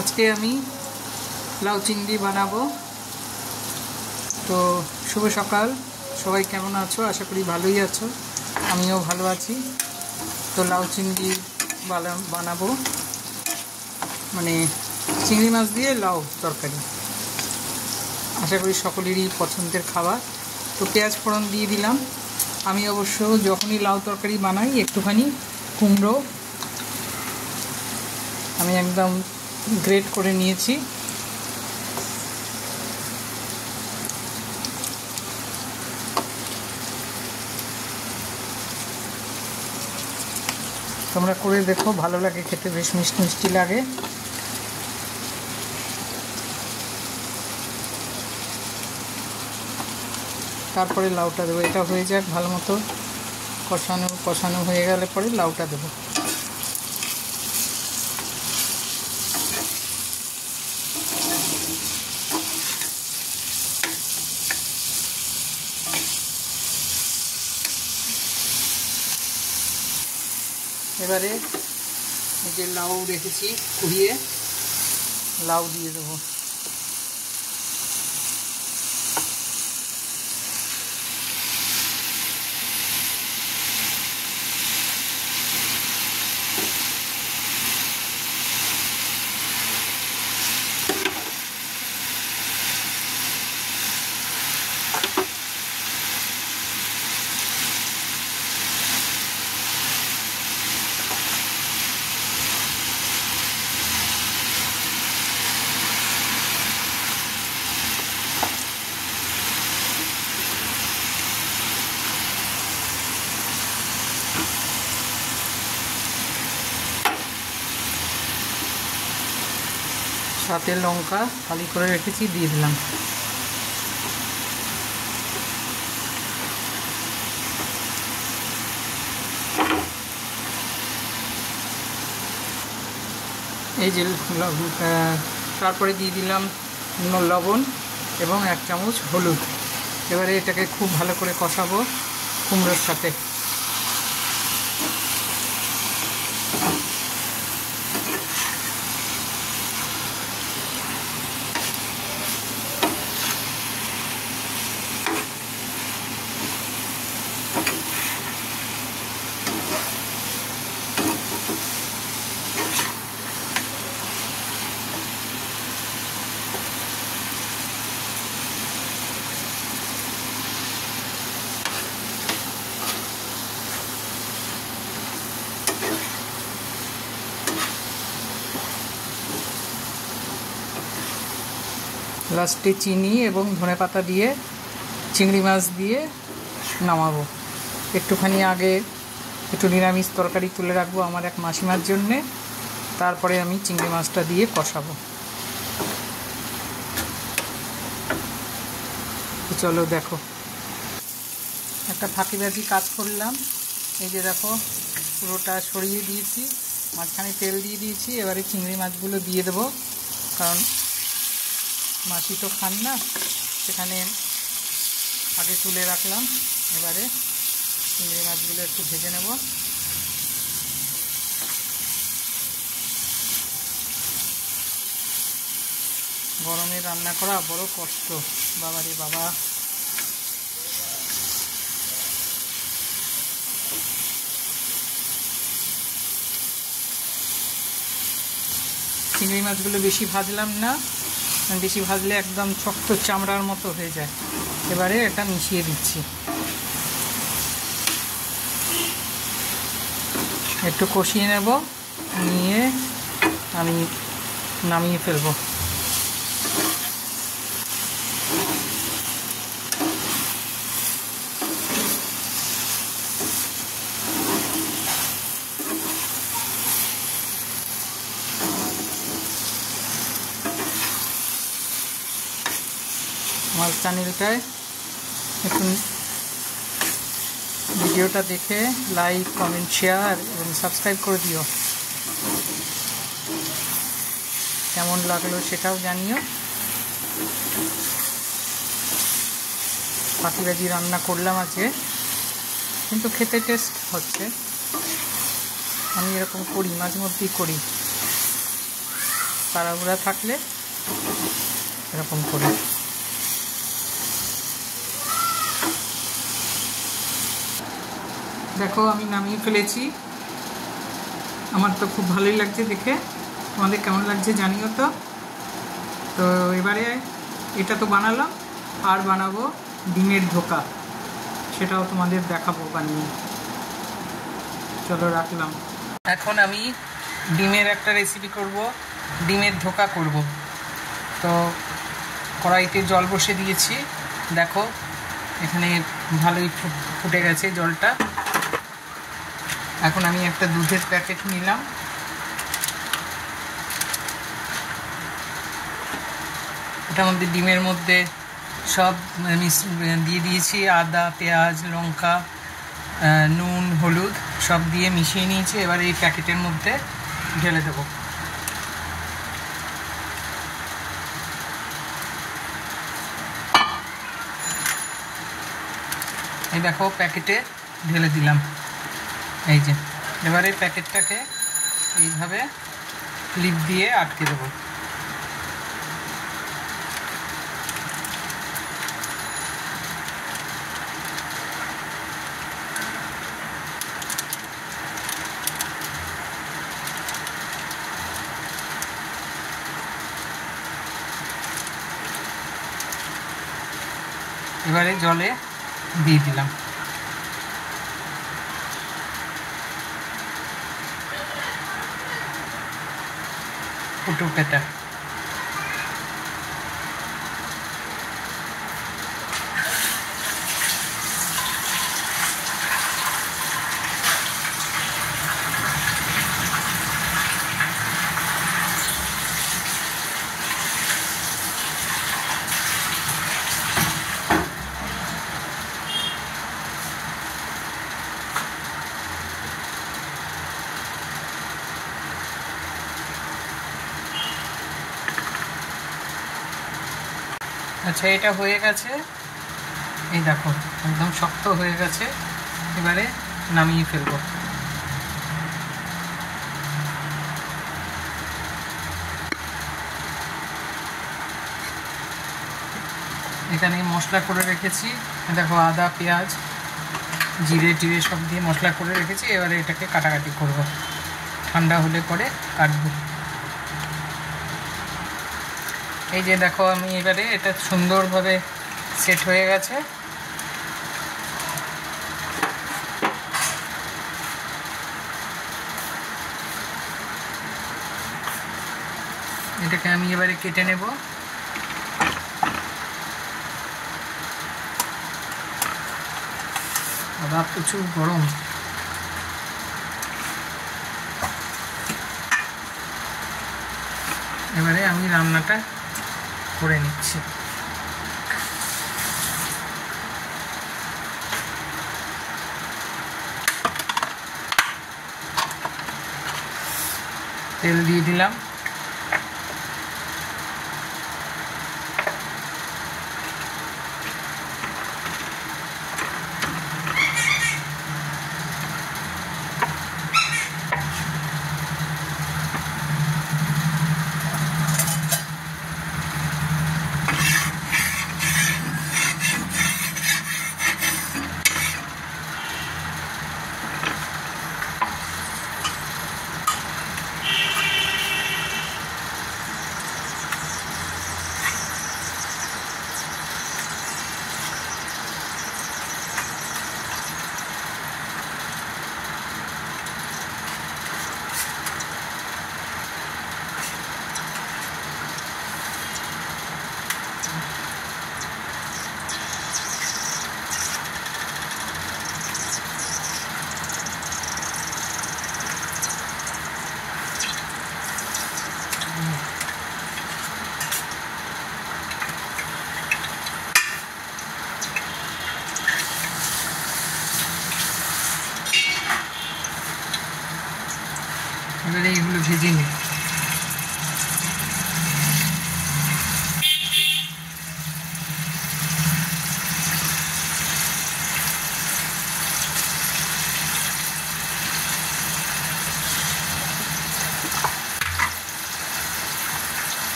আজকে আমি লাউ চিংড়ি বানাবো। তো শুভ সকাল, সবাই কেমন আছো? আশা করি ভালোই আছো, আমিও ভালো আছি। তো লাউ চিংড়ি বানাবো, মানে চিংড়ি মাছ দিয়ে লাউ তরকারি। আশা করি সকলেরই পছন্দের খাবার। তো পেঁয়াজ ফোড়ন দিয়ে দিলাম। আমি অবশ্য যখনই লাউ তরকারি বানাই একটুখানি কুমড়ো আমি একদম গ্রেট করে নিয়েছি। তোমরা করে দেখো, ভালো লাগে খেতে, বেশ মিষ্টি মিষ্টি লাগে। তারপরে লাউটা দেবো। এটা হয়ে যাক ভালো মতো কষানো হয়ে গেলে পরে লাউটা দেবো। এবারে যে লাউ রেখেছি কুড়িয়ে, লাউ দিয়ে দেবো। সাথে লঙ্কা ফালি করে রেখেছি, দিয়ে দিলাম। এই যে তারপরে দিয়ে দিলাম লবণ এবং 1 চামচ হলুদ। এবারে এটাকে খুব ভালো করে কষাবো কুমড়োর সাথে। লাস্টে চিনি এবং ধনেপাতা দিয়ে চিংড়ি মাছ দিয়ে নামাবো। একটুখানি আগে একটু নিরামিষ তরকারি তুলে রাখবো আমার এক মাসিমার জন্যে, তারপরে আমি চিংড়ি মাছটা দিয়ে কষাবো। চলো দেখো, একটা ফাঁকিবাজি কাজ করলাম। এই যে দেখো, পুরোটা সরিয়ে দিয়েছি, মাঝখানে তেল দিয়ে দিয়েছি। এবারে চিংড়ি মাছগুলো দিয়ে দেবো, কারণ মাছি তো খান না, সেখানে আগে তুলে রাখলাম। এবারে চিংড়ি মাছগুলো একটু ভেজে নেব। গরমে রান্না করা বড় কষ্ট, বাবা রে বাবা। চিংড়ি মাছগুলো বেশি ভাজলাম না, বেশি ভাজলে একদম শক্ত চামড়ার মতো হয়ে যায়। এবারে এটা মিশিয়ে দিচ্ছি, একটু কষিয়ে নেব, নিয়ে আমি নামিয়ে ফেলবো। আমার চ্যানেলটায় একটু ভিডিওটা দেখে লাইক, কমেন্ট, শেয়ার এবং সাবস্ক্রাইব করে দিও। কেমন লাগলো সেটাও জানিও। ফাঁকিবাজি রান্না করলাম আজকে, কিন্তু খেতে টেস্ট হচ্ছে। আমি এরকম করি, মাঝে মধ্যেই করি। তাড়াহুড়া থাকলে এরকম করে। দেখো আমি নামিয়ে ফেলেছি, আমার তো খুব ভালোই লাগছে দেখে, তোমাদের কেমন লাগছে জানিও তো। তো এবারে এটা তো বানালাম, আর বানাবো ডিমের ধোকা, সেটাও তোমাদের দেখাবো বানিয়ে। চলো রাখলাম। এখন আমি ডিমের একটা রেসিপি করব, ডিমের ধোকা করব। তো কড়াইতে জল বসে দিয়েছি, দেখো এখানে ভালোই ফুটে গেছে জলটা। এখন আমি একটা দুধের প্যাকেট নিলাম, এটার মধ্যে ডিমের মধ্যে সব দিয়ে দিয়েছি, আদা, পেঁয়াজ, লঙ্কা, নুন, হলুদ সব দিয়ে মিশিয়ে নিয়েছি। এবার এই প্যাকেটের মধ্যে ঢেলে দেবো। এই দেখো প্যাকেটে ঢেলে দিলাম, এই যে। এবারে প্যাকেটটাকে এইভাবে ক্লিপ দিয়ে আটকে দেবো। এবারে জলে দিয়ে দিলাম। ফুটুক এটা। আচ্ছা এটা হয়ে গেছে, এই দেখো একদম শক্ত হয়ে গেছে। এবারে নামিয়ে ফেলবো। এখানে মশলা করে রেখেছি, দেখো আদা, পেঁয়াজ, জিরে টিরে সব দিয়ে মশলা করে রেখেছি। এবারে এটাকে কাটাকাটি করব, ঠান্ডা হলে পরে কাটবো। এই যে দেখো আমি এবারে এটা সুন্দরভাবে সেট হয়ে গেছে। এটাকে আমি এবারে কেটে নেব। আবার প্রচুর গরম। এবারে আমি রান্নাটা করে নিচ্ছি। তেল দিয়ে দিলাম, এবারে এইগুলো ভেজে নিই।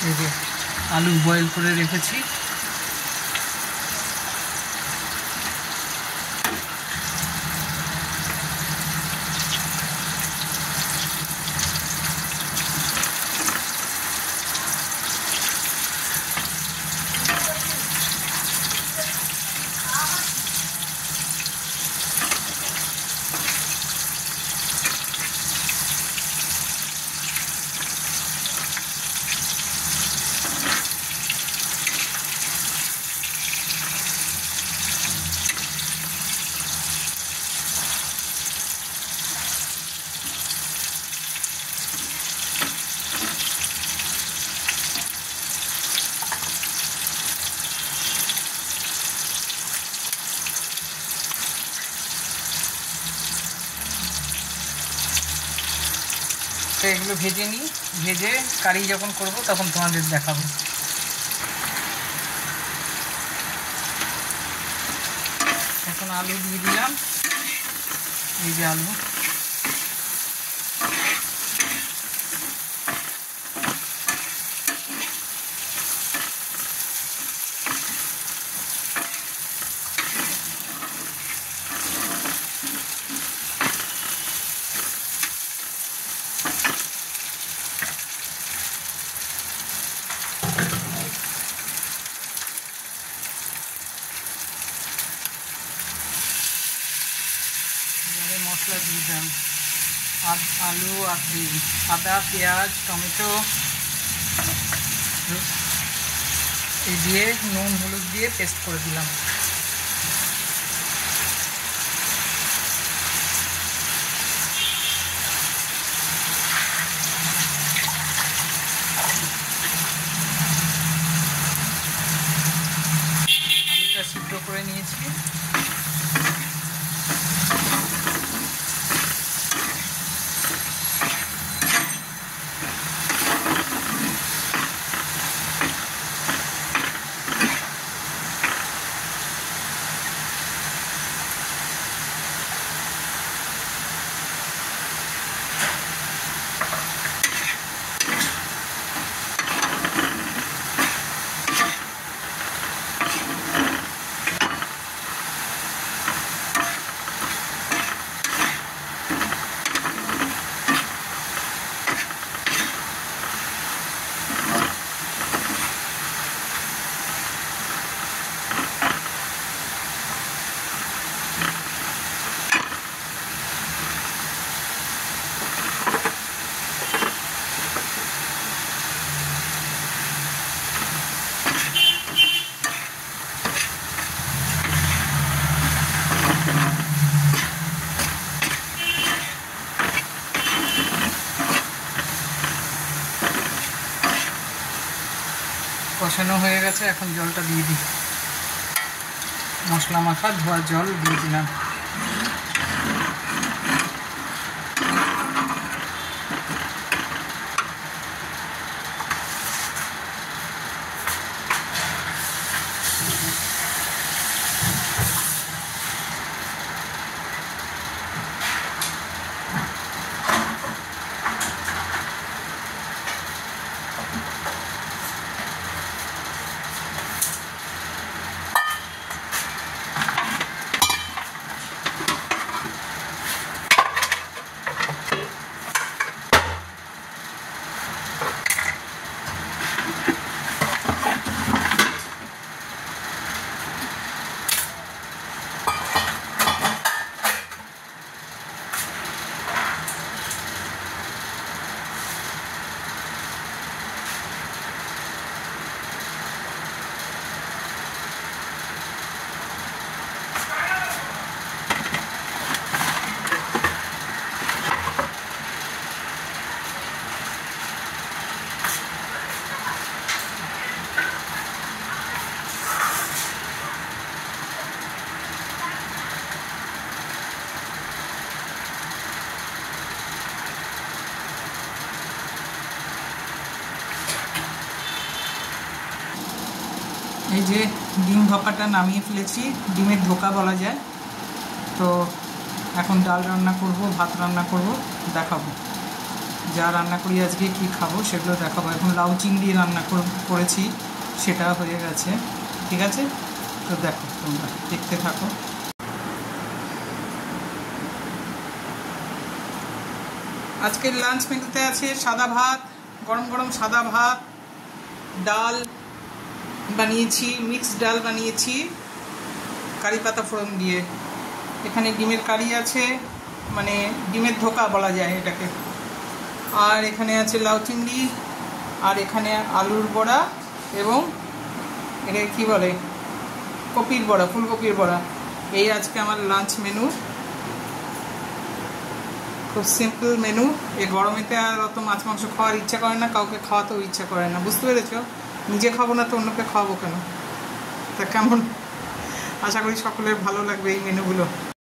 এই যে আলু বয়েল করে রেখেছি। এগুলো ভেজে নিই, ভেজে কারি যখন করব তখন তোমাদের দেখাবো। এখন আলু দিয়ে দিলাম, এই যে আলু। মশলা দিয়ে দিলাম, আলু আর আদা পেঁয়াজ টমেটো এই দিয়ে নুন হলুদ দিয়ে পেস্ট করে দিলাম। আলুটা সিদ্ধ করে নিয়েছি। কষানো হয়ে গেছে, এখন জলটা দিয়ে দিই। মশলা মাখা ধোয়া জল দিয়ে দিলাম। এই যে ডিম ভাপাটা নামিয়ে ফেলেছি, ডিমের ধোকা বলা যায়। তো এখন ডাল রান্না করব, ভাত রান্না করব, দেখাবো। যা রান্না করি আজকে কি খাবো সেগুলো দেখাবো। এখন লাউ চিংড়ি রান্না করেছি, সেটা হয়ে গেছে। ঠিক আছে, তো দেখো, তোমরা দেখতে থাকো। আজকের লাঞ্চ মেনুতে আছে সাদা ভাত, গরম গরম সাদা ভাত, ডাল বানিয়েছি, মিক্সড ডাল বানিয়েছি কারি পাতা ফোড়ন দিয়ে। এখানে ডিমের কারি আছে, মানে ডিমের ধোকা বলা যায় এটাকে। আর এখানে আছে লাউ চিংড়ি, আর এখানে আলুর বড়া এবং এটাকে কী বলে, কপির বড়া, ফুলকপির বড়া। এই আজকে আমার লাঞ্চ মেনু, খুব সিম্পল মেনু। এই গরমেতে আর অত মাছ মাংস খাওয়ার ইচ্ছা করে না, কাউকে খাওয়াতেও ইচ্ছা করে না, বুঝতে পেরেছ? নিজে খাবো না তো অন্যকে খাওয়াবো কেন? তা কেমন, আশা করি সকলের ভালো লাগবে এই মেনুগুলো।